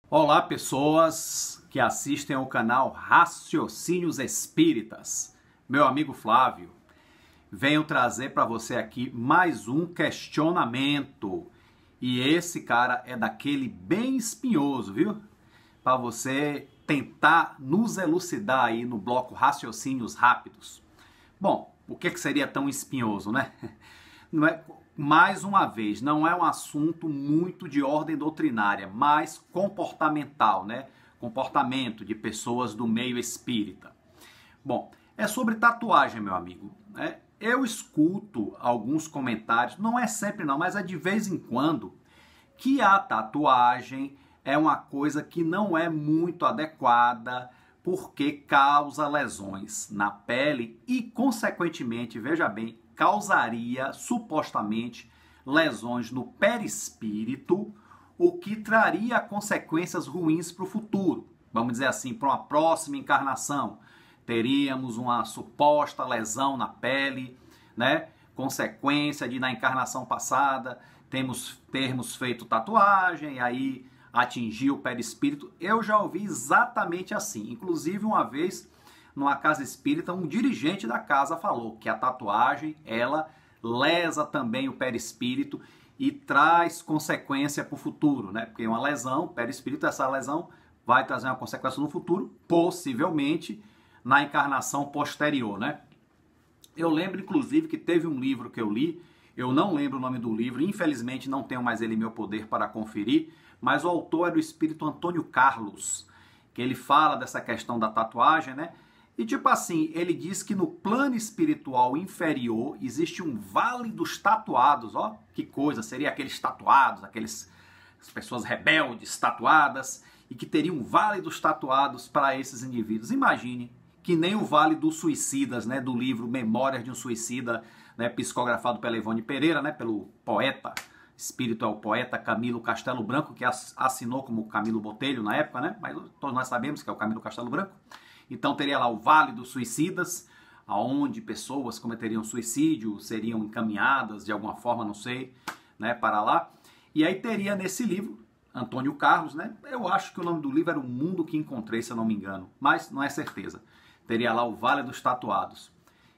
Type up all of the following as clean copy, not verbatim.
Olá, pessoas que assistem ao canal Raciocínios Espíritas. Meu amigo Flávio, venho trazer para você aqui mais um questionamento. E esse, cara, é daquele bem espinhoso, viu? Para você tentar nos elucidar aí no bloco Raciocínios Rápidos. Bom, o que seria tão espinhoso, né? Não é... Mais uma vez, não é um assunto muito de ordem doutrinária, mas comportamental, né? Comportamento de pessoas do meio espírita. Bom, é sobre tatuagem, meu amigo. Eu escuto alguns comentários, não é sempre não, mas é de vez em quando, que a tatuagem é uma coisa que não é muito adequada porque causa lesões na pele e, consequentemente, veja bem, causaria, supostamente, lesões no perispírito, o que traria consequências ruins para o futuro. Vamos dizer assim, para uma próxima encarnação, teríamos uma suposta lesão na pele, né? Consequência de, na encarnação passada, termos feito tatuagem, e aí atingir o perispírito. Eu já ouvi exatamente assim. Inclusive, uma vez, numa casa espírita, um dirigente da casa falou que a tatuagem, ela lesa também o perispírito e traz consequência para o futuro, né? Porque uma lesão, perispírito, essa lesão vai trazer uma consequência no futuro, possivelmente na encarnação posterior, né? Eu lembro, inclusive, que teve um livro que eu li, eu não lembro o nome do livro, infelizmente não tenho mais ele em meu poder para conferir, mas o autor é do espírito Antônio Carlos, que ele fala dessa questão da tatuagem, né? E tipo assim, ele diz que no plano espiritual inferior existe um vale dos tatuados, ó, que coisa, seria aqueles tatuados, as pessoas rebeldes tatuadas, e que teria um vale dos tatuados para esses indivíduos. Imagine que nem o vale dos suicidas, né, do livro Memórias de um Suicida, né, psicografado pela Ivone Pereira, né, pelo poeta, espírito é o poeta Camilo Castelo Branco, que assinou como Camilo Botelho na época, né, mas todos nós sabemos que é o Camilo Castelo Branco. Então teria lá o Vale dos Suicidas, aonde pessoas cometeriam suicídio, seriam encaminhadas de alguma forma, não sei, né, para lá. E aí teria nesse livro, Antônio Carlos, né, eu acho que o nome do livro era O Mundo que Encontrei, se eu não me engano, mas não é certeza. Teria lá o Vale dos Tatuados.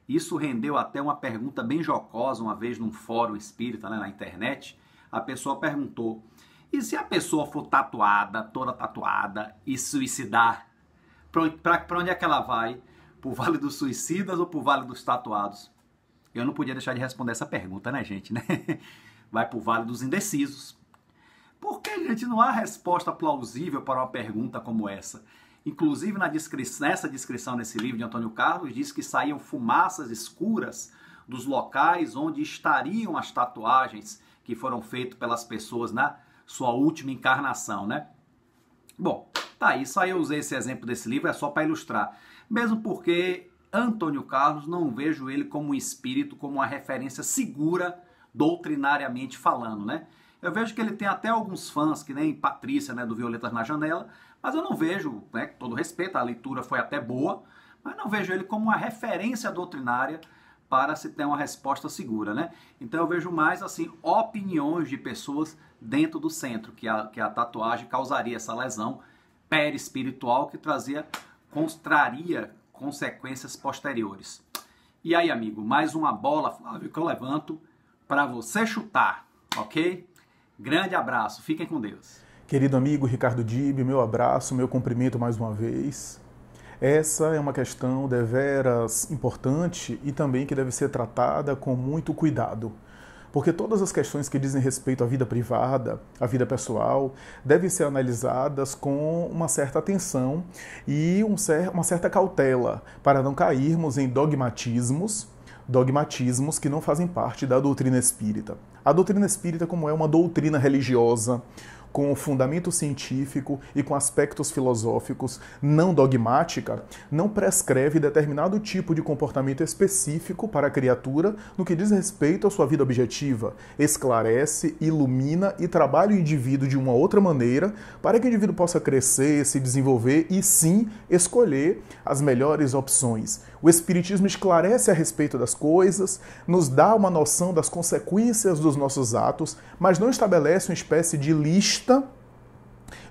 Isso rendeu até uma pergunta bem jocosa, uma vez num fórum espírita, né, na internet. A pessoa perguntou, e se a pessoa for tatuada, toda tatuada, e suicidar, para onde é que ela vai? Para o Vale dos Suicidas ou para o Vale dos Tatuados? Eu não podia deixar de responder essa pergunta, né, gente? Né? Vai para o Vale dos Indecisos. Porque, gente, não há resposta plausível para uma pergunta como essa. Inclusive, nessa descrição nesse livro de Antônio Carlos, diz que saíam fumaças escuras dos locais onde estariam as tatuagens que foram feitas pelas pessoas na sua última encarnação, né? Bom, tá, isso aí eu usei esse exemplo desse livro, é só para ilustrar. Mesmo porque Antônio Carlos, não vejo ele como um espírito, como uma referência segura, doutrinariamente falando, né? Eu vejo que ele tem até alguns fãs, que nem Patrícia, né, do Violetas na Janela, mas eu não vejo, né, com todo respeito, a leitura foi até boa, mas não vejo ele como uma referência doutrinária para se ter uma resposta segura, né? Então eu vejo mais, assim, opiniões de pessoas dentro do centro, que a tatuagem causaria essa lesão perispiritual que traria consequências posteriores. E aí, amigo, mais uma bola, Flávio, que eu levanto para você chutar, ok? Grande abraço, fiquem com Deus. Querido amigo Ricardo Dib, meu abraço, meu cumprimento mais uma vez. Essa é uma questão deveras importante e também que deve ser tratada com muito cuidado. Porque todas as questões que dizem respeito à vida privada, à vida pessoal, devem ser analisadas com uma certa atenção e uma certa cautela, para não cairmos em dogmatismos que não fazem parte da doutrina espírita. A doutrina espírita, como é uma doutrina religiosa, com fundamento científico e com aspectos filosóficos, não dogmática, não prescreve determinado tipo de comportamento específico para a criatura no que diz respeito à sua vida objetiva, esclarece, ilumina e trabalha o indivíduo de uma outra maneira para que o indivíduo possa crescer, se desenvolver e sim escolher as melhores opções. O Espiritismo esclarece a respeito das coisas, nos dá uma noção das consequências dos nossos atos, mas não estabelece uma espécie de lista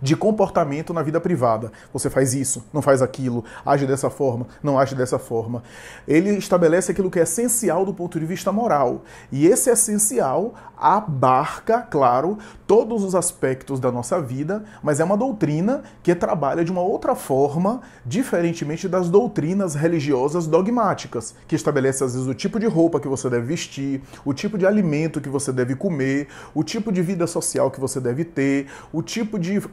de comportamento na vida privada. Você faz isso, não faz aquilo, age dessa forma, não age dessa forma. Ele estabelece aquilo que é essencial do ponto de vista moral. E esse essencial abarca, claro, todos os aspectos da nossa vida, mas é uma doutrina que trabalha de uma outra forma, diferentemente das doutrinas religiosas dogmáticas, que estabelece às vezes o tipo de roupa que você deve vestir, o tipo de alimento que você deve comer, o tipo de vida social que você deve ter,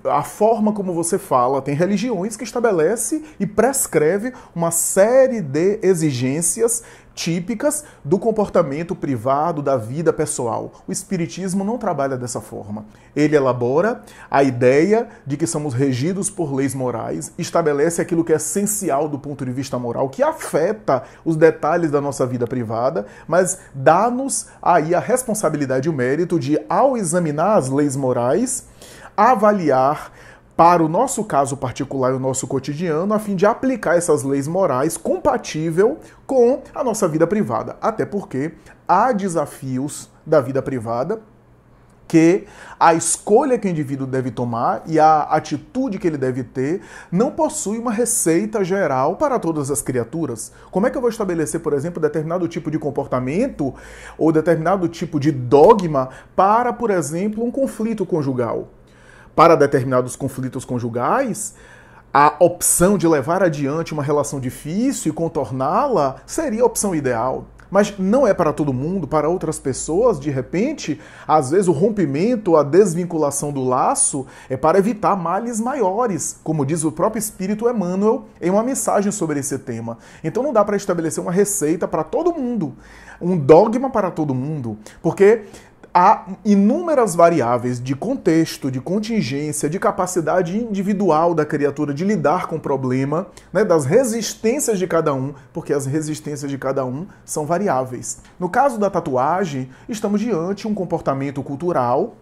a forma como você fala. Tem religiões que estabelece e prescreve uma série de exigências típicas do comportamento privado, da vida pessoal. O Espiritismo não trabalha dessa forma. Ele elabora a ideia de que somos regidos por leis morais, estabelece aquilo que é essencial do ponto de vista moral, que afeta os detalhes da nossa vida privada, mas dá-nos aí a responsabilidade e o mérito de, ao examinar as leis morais, avaliar para o nosso caso particular e o nosso cotidiano, a fim de aplicar essas leis morais compatível com a nossa vida privada. Até porque há desafios da vida privada que a escolha que o indivíduo deve tomar e a atitude que ele deve ter não possui uma receita geral para todas as criaturas. Como é que eu vou estabelecer, por exemplo, determinado tipo de comportamento ou determinado tipo de dogma para, por exemplo, um conflito conjugal? Para determinados conflitos conjugais, a opção de levar adiante uma relação difícil e contorná-la seria a opção ideal. Mas não é para todo mundo. Para outras pessoas, de repente, às vezes o rompimento, a desvinculação do laço é para evitar males maiores, como diz o próprio Espírito Emmanuel em uma mensagem sobre esse tema. Então não dá para estabelecer uma receita para todo mundo, um dogma para todo mundo, porque há inúmeras variáveis de contexto, de contingência, de capacidade individual da criatura de lidar com o problema, né, das resistências de cada um, porque as resistências de cada um são variáveis. No caso da tatuagem, estamos diante de um comportamento cultural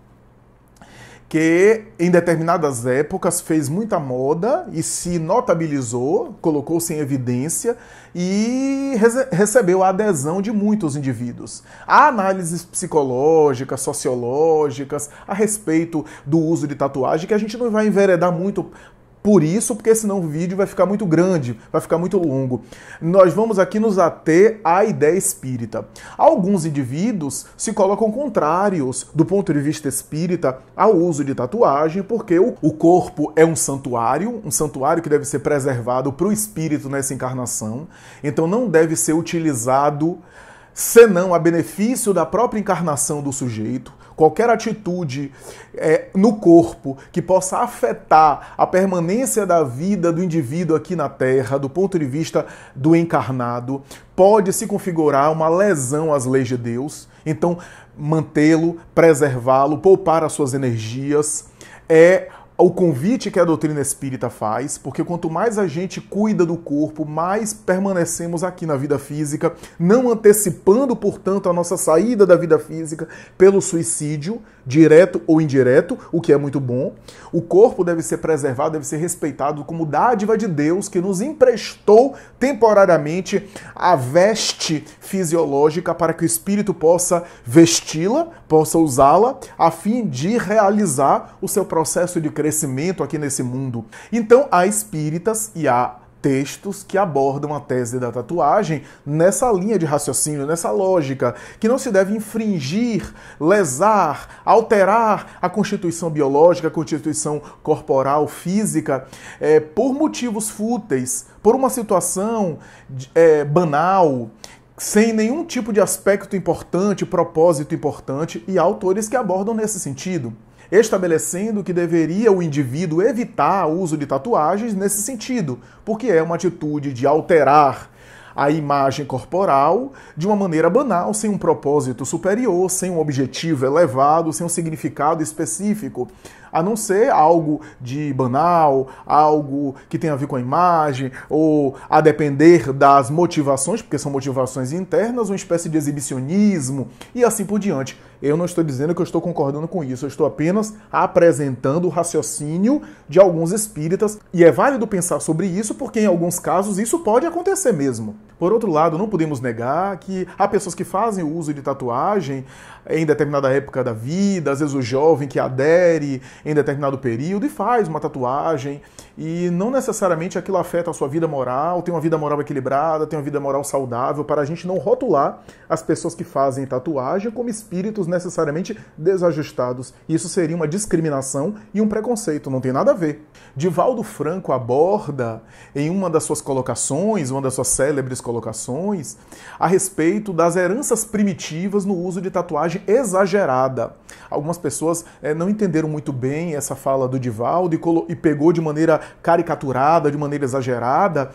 que em determinadas épocas fez muita moda e se notabilizou, colocou-se em evidência e recebeu a adesão de muitos indivíduos. Há análises psicológicas, sociológicas a respeito do uso de tatuagem que a gente não vai enveredar muito por isso, porque senão o vídeo vai ficar muito grande, vai ficar muito longo. Nós vamos aqui nos ater à ideia espírita. Alguns indivíduos se colocam contrários, do ponto de vista espírita, ao uso de tatuagem, porque o corpo é um santuário que deve ser preservado para o espírito nessa encarnação, então não deve ser utilizado senão a benefício da própria encarnação do sujeito. Qualquer atitude no corpo que possa afetar a permanência da vida do indivíduo aqui na Terra, do ponto de vista do encarnado, pode se configurar uma lesão às leis de Deus. Então, mantê-lo, preservá-lo, poupar as suas energias é o convite que a doutrina espírita faz, porque quanto mais a gente cuida do corpo, mais permanecemos aqui na vida física, não antecipando, portanto, a nossa saída da vida física pelo suicídio, direto ou indireto, o que é muito bom. O corpo deve ser preservado, deve ser respeitado como dádiva de Deus, que nos emprestou temporariamente a veste fisiológica para que o espírito possa vesti-la, possa usá-la, a fim de realizar o seu processo de crescimento aqui nesse mundo. Então, há espíritas e há textos que abordam a tese da tatuagem nessa linha de raciocínio, nessa lógica, que não se deve infringir, lesar, alterar a constituição biológica, a constituição corporal, física, por motivos fúteis, por uma situação banal, sem nenhum tipo de aspecto importante, propósito importante, e há autores que abordam nesse sentido, estabelecendo que deveria o indivíduo evitar o uso de tatuagens nesse sentido, porque é uma atitude de alterar a imagem corporal de uma maneira banal, sem um propósito superior, sem um objetivo elevado, sem um significado específico, a não ser algo de banal, algo que tem a ver com a imagem, ou a depender das motivações, porque são motivações internas, uma espécie de exibicionismo e assim por diante. Eu não estou dizendo que eu estou concordando com isso, eu estou apenas apresentando o raciocínio de alguns espíritas, e é válido pensar sobre isso, porque em alguns casos isso pode acontecer mesmo. Por outro lado, não podemos negar que há pessoas que fazem o uso de tatuagem em determinada época da vida, às vezes o jovem que adere em determinado período e faz uma tatuagem, e não necessariamente aquilo afeta a sua vida moral, tem uma vida moral equilibrada, tem uma vida moral saudável, para a gente não rotular as pessoas que fazem tatuagem como espíritos necessariamente desajustados. Isso seria uma discriminação e um preconceito, não tem nada a ver. Divaldo Franco aborda em uma das suas colocações, uma das suas célebres colocações, a respeito das heranças primitivas no uso de tatuagem exagerada. Algumas pessoas não entenderam muito bem essa fala do Divaldo e pegou de maneira caricaturada, de maneira exagerada,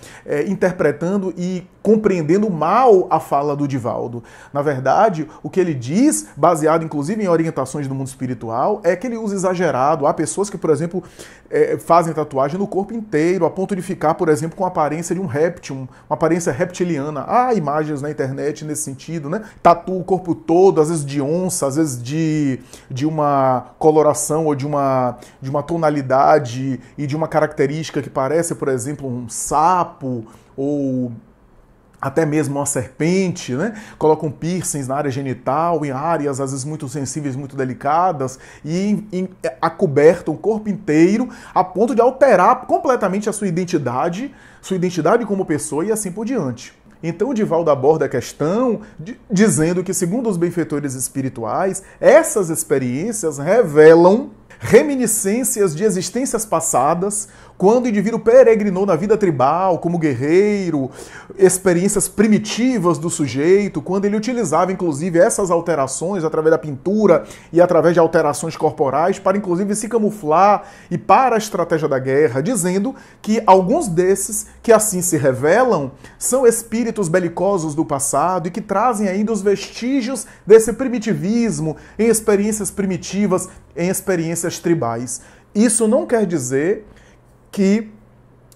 interpretando e compreendendo mal a fala do Divaldo. Na verdade, o que ele diz, baseado inclusive em orientações do mundo espiritual, é que ele usa exagerado. Há pessoas que, por exemplo, fazem tatuagem no corpo inteiro, a ponto de ficar, por exemplo, com a aparência de um réptil, uma aparência reptiliana. Há imagens na internet nesse sentido, né? Tatua o corpo todo, às vezes de onça, às vezes de uma coloração ou de uma tonalidade e de uma característica que parece, por exemplo, um sapo ou até mesmo uma serpente, né? Colocam piercings na área genital, em áreas às vezes muito sensíveis, muito delicadas, e acobertam o corpo inteiro a ponto de alterar completamente a sua identidade como pessoa e assim por diante. Então o Divaldo aborda a questão dizendo que, segundo os benfeitores espirituais, essas experiências revelam reminiscências de existências passadas, quando o indivíduo peregrinou na vida tribal, como guerreiro, experiências primitivas do sujeito, quando ele utilizava, inclusive, essas alterações através da pintura e através de alterações corporais para, inclusive, se camuflar e para a estratégia da guerra, dizendo que alguns desses, que assim se revelam, são espíritos belicosos do passado e que trazem ainda os vestígios desse primitivismo em experiências primitivas, em experiências tribais. Isso não quer dizer que,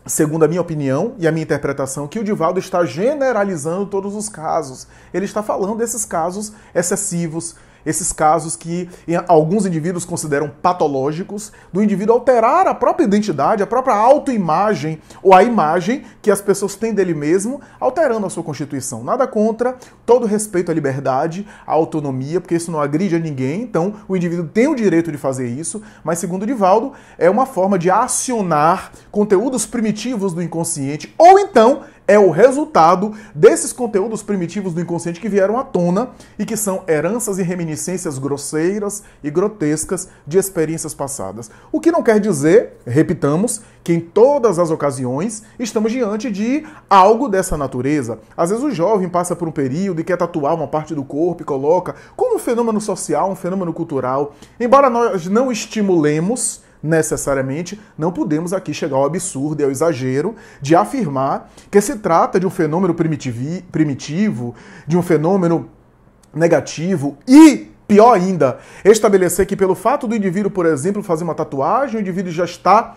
segundo a minha opinião e a minha interpretação, que o Divaldo está generalizando todos os casos. Ele está falando desses casos excessivos, esses casos que alguns indivíduos consideram patológicos, do indivíduo alterar a própria identidade, a própria autoimagem, ou a imagem que as pessoas têm dele mesmo, alterando a sua constituição. Nada contra, todo respeito à liberdade, à autonomia, porque isso não agride a ninguém, então o indivíduo tem o direito de fazer isso, mas segundo Divaldo, é uma forma de acionar conteúdos primitivos do inconsciente, ou então é o resultado desses conteúdos primitivos do inconsciente que vieram à tona e que são heranças e reminiscências grosseiras e grotescas de experiências passadas. O que não quer dizer, repitamos, que em todas as ocasiões estamos diante de algo dessa natureza. Às vezes o jovem passa por um período e quer tatuar uma parte do corpo e coloca como um fenômeno social, um fenômeno cultural. Embora nós não estimulemos necessariamente, não podemos aqui chegar ao absurdo e ao exagero de afirmar que se trata de um fenômeno primitivo, de um fenômeno negativo e, pior ainda, estabelecer que pelo fato do indivíduo, por exemplo, fazer uma tatuagem, o indivíduo já está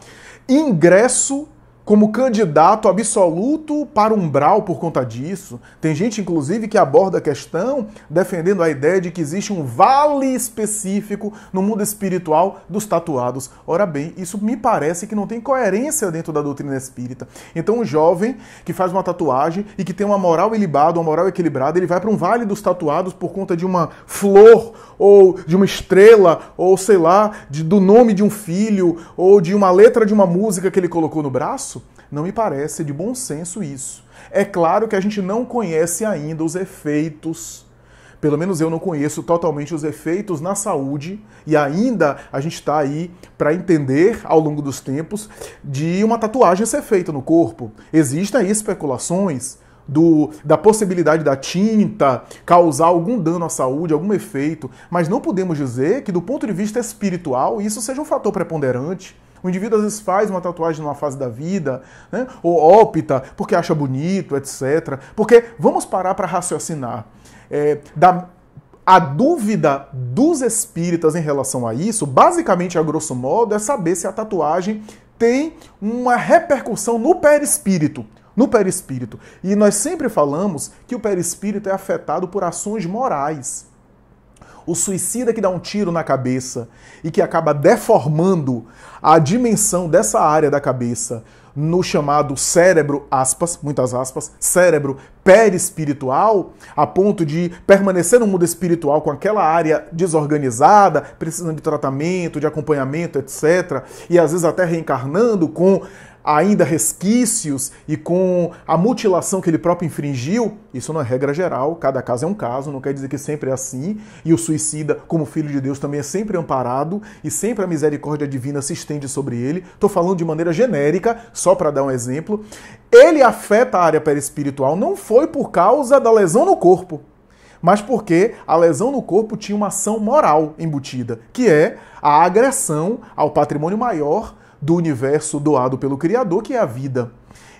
ingresso como candidato absoluto para o umbral por conta disso. Tem gente, inclusive, que aborda a questão defendendo a ideia de que existe um vale específico no mundo espiritual dos tatuados. Ora bem, isso me parece que não tem coerência dentro da doutrina espírita. Então, um jovem que faz uma tatuagem e que tem uma moral ilibada, uma moral equilibrada, ele vai para um vale dos tatuados por conta de uma flor, ou de uma estrela, ou sei lá, do nome de um filho, ou de uma letra de uma música que ele colocou no braço? Não me parece de bom senso isso. É claro que a gente não conhece ainda os efeitos, pelo menos eu não conheço totalmente os efeitos na saúde, e ainda a gente está aí para entender, ao longo dos tempos, de uma tatuagem ser feita no corpo. Existem aí especulações da possibilidade da tinta causar algum dano à saúde, algum efeito, mas não podemos dizer que, do ponto de vista espiritual, isso seja um fator preponderante. O indivíduo às vezes faz uma tatuagem numa fase da vida, né? Ou opta porque acha bonito, etc. Porque vamos parar para raciocinar. A dúvida dos espíritas em relação a isso, basicamente, a grosso modo, é saber se a tatuagem tem uma repercussão no perispírito. No perispírito. E nós sempre falamos que o perispírito é afetado por ações morais. O suicida que dá um tiro na cabeça e que acaba deformando a dimensão dessa área da cabeça no chamado cérebro, aspas, muitas aspas, cérebro perispiritual, a ponto de permanecer no mundo espiritual com aquela área desorganizada, precisando de tratamento, de acompanhamento, etc. E às vezes até reencarnando com ainda resquícios e com a mutilação que ele próprio infringiu. Isso não é regra geral, cada caso é um caso, não quer dizer que sempre é assim. E o suicida, como filho de Deus, também é sempre amparado e sempre a misericórdia divina se estende sobre ele. Estou falando de maneira genérica, só para dar um exemplo. Ele afeta a área perispiritual, não foi por causa da lesão no corpo, mas porque a lesão no corpo tinha uma ação moral embutida, que é a agressão ao patrimônio maior do universo doado pelo Criador, que é a vida.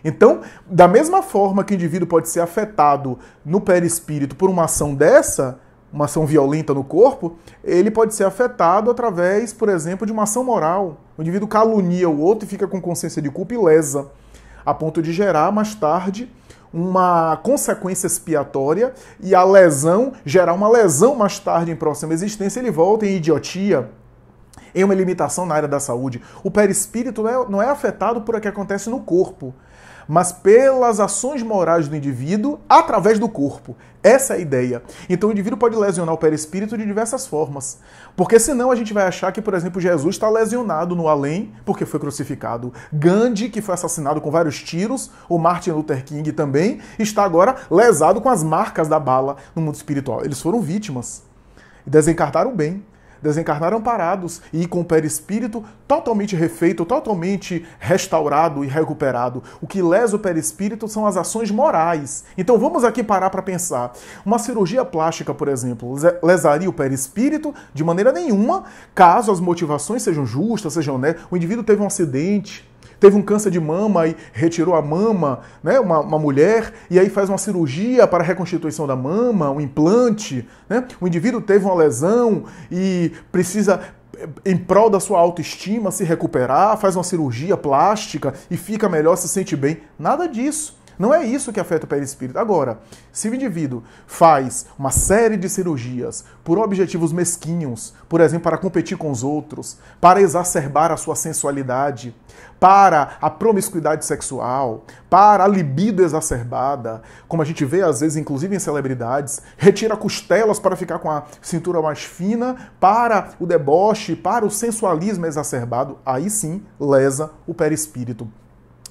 Então, da mesma forma que o indivíduo pode ser afetado no perispírito por uma ação dessa, uma ação violenta no corpo, ele pode ser afetado através, por exemplo, de uma ação moral. O indivíduo calunia o outro e fica com consciência de culpa e lesa, a ponto de gerar mais tarde uma consequência expiatória e a lesão, gerar uma lesão mais tarde em próxima existência, ele volta em idiotia, em uma limitação na área da saúde. O perispírito não é afetado por o que acontece no corpo, mas pelas ações morais do indivíduo através do corpo. Essa é a ideia. Então o indivíduo pode lesionar o perispírito de diversas formas. Porque senão a gente vai achar que, por exemplo, Jesus está lesionado no além porque foi crucificado. Gandhi, que foi assassinado com vários tiros, o Martin Luther King também, está agora lesado com as marcas da bala no mundo espiritual. Eles foram vítimas e desencarnaram bem. Desencarnaram parados e com o perispírito totalmente refeito, totalmente restaurado e recuperado. O que lesa o perispírito são as ações morais. Então vamos aqui parar para pensar. Uma cirurgia plástica, por exemplo, lesaria o perispírito? De maneira nenhuma, caso as motivações sejam justas, sejam honestas. O indivíduo teve um acidente, teve um câncer de mama e retirou a mama, né, uma mulher, e aí faz uma cirurgia para a reconstituição da mama, um implante, né? O indivíduo teve uma lesão e precisa, em prol da sua autoestima, se recuperar, faz uma cirurgia plástica e fica melhor, se sente bem. Nada disso. Não é isso que afeta o perispírito. Agora, se o indivíduo faz uma série de cirurgias por objetivos mesquinhos, por exemplo, para competir com os outros, para exacerbar a sua sensualidade, para a promiscuidade sexual, para a libido exacerbada, como a gente vê às vezes, inclusive em celebridades, retira costelas para ficar com a cintura mais fina, para o deboche, para o sensualismo exacerbado, aí sim lesa o perispírito.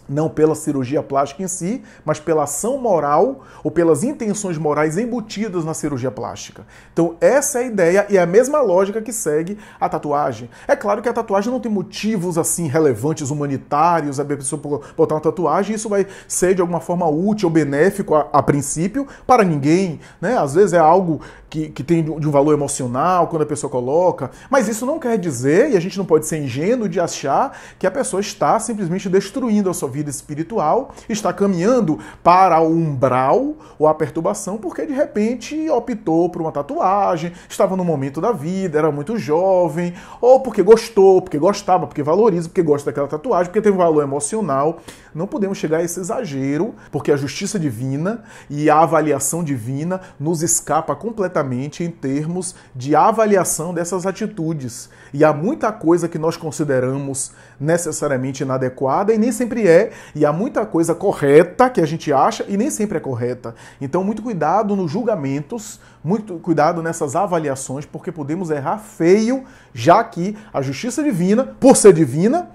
Não pela cirurgia plástica em si, mas pela ação moral ou pelas intenções morais embutidas na cirurgia plástica. Então essa é a ideia e é a mesma lógica que segue a tatuagem. É claro que a tatuagem não tem motivos assim relevantes, humanitários, a pessoa botar uma tatuagem, isso vai ser de alguma forma útil ou benéfico a princípio para ninguém, né? Às vezes é algo que tem de um valor emocional quando a pessoa coloca, mas isso não quer dizer, e a gente não pode ser ingênuo de achar que a pessoa está simplesmente destruindo a sua vida espiritual, está caminhando para o umbral ou a perturbação porque de repente optou por uma tatuagem, estava no momento da vida, era muito jovem, ou porque gostou, porque gostava, porque valoriza, porque gosta daquela tatuagem, porque teve um valor emocional. Não podemos chegar a esse exagero, porque a justiça divina e a avaliação divina nos escapa completamente em termos de avaliação dessas atitudes. E há muita coisa que nós consideramos necessariamente inadequada e nem sempre é, e há muita coisa correta que a gente acha e nem sempre é correta. Então, muito cuidado nos julgamentos, muito cuidado nessas avaliações, porque podemos errar feio, já que a justiça divina, por ser divina,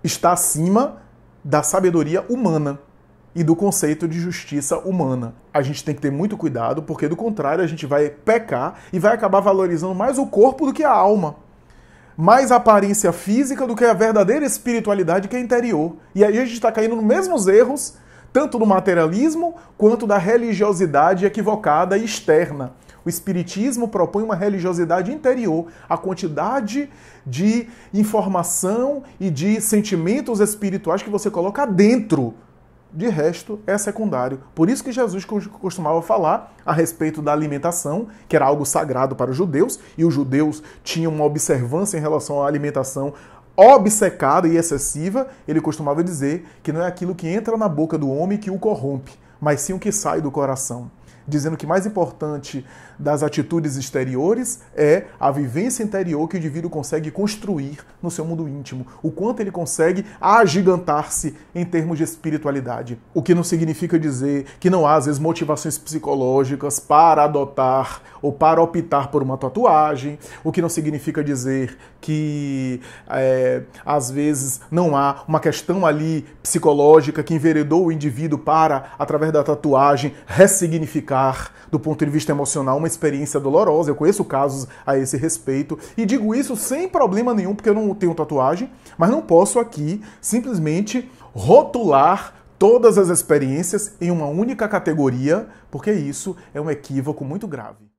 está acima da sabedoria humana e do conceito de justiça humana. A gente tem que ter muito cuidado, porque do contrário a gente vai pecar e vai acabar valorizando mais o corpo do que a alma. Mais a aparência física do que a verdadeira espiritualidade que é interior. E aí a gente está caindo nos mesmos erros, tanto do materialismo quanto da religiosidade equivocada e externa. O Espiritismo propõe uma religiosidade interior. A quantidade de informação e de sentimentos espirituais que você coloca dentro. De resto, é secundário. Por isso que Jesus costumava falar a respeito da alimentação, que era algo sagrado para os judeus, e os judeus tinham uma observância em relação à alimentação obcecada e excessiva. Ele costumava dizer que não é aquilo que entra na boca do homem que o corrompe, mas sim o que sai do coração. dizendo que mais importante das atitudes exteriores é a vivência interior que o indivíduo consegue construir no seu mundo íntimo, o quanto ele consegue agigantar-se em termos de espiritualidade. O que não significa dizer que não há, às vezes, motivações psicológicas para adotar ou para optar por uma tatuagem, o que não significa dizer que, às vezes, não há uma questão ali psicológica que enveredou o indivíduo para, através da tatuagem, ressignificar, do ponto de vista emocional, uma experiência dolorosa. Eu conheço casos a esse respeito e digo isso sem problema nenhum, porque eu não tenho tatuagem, mas não posso aqui simplesmente rotular todas as experiências em uma única categoria, porque isso é um equívoco muito grave.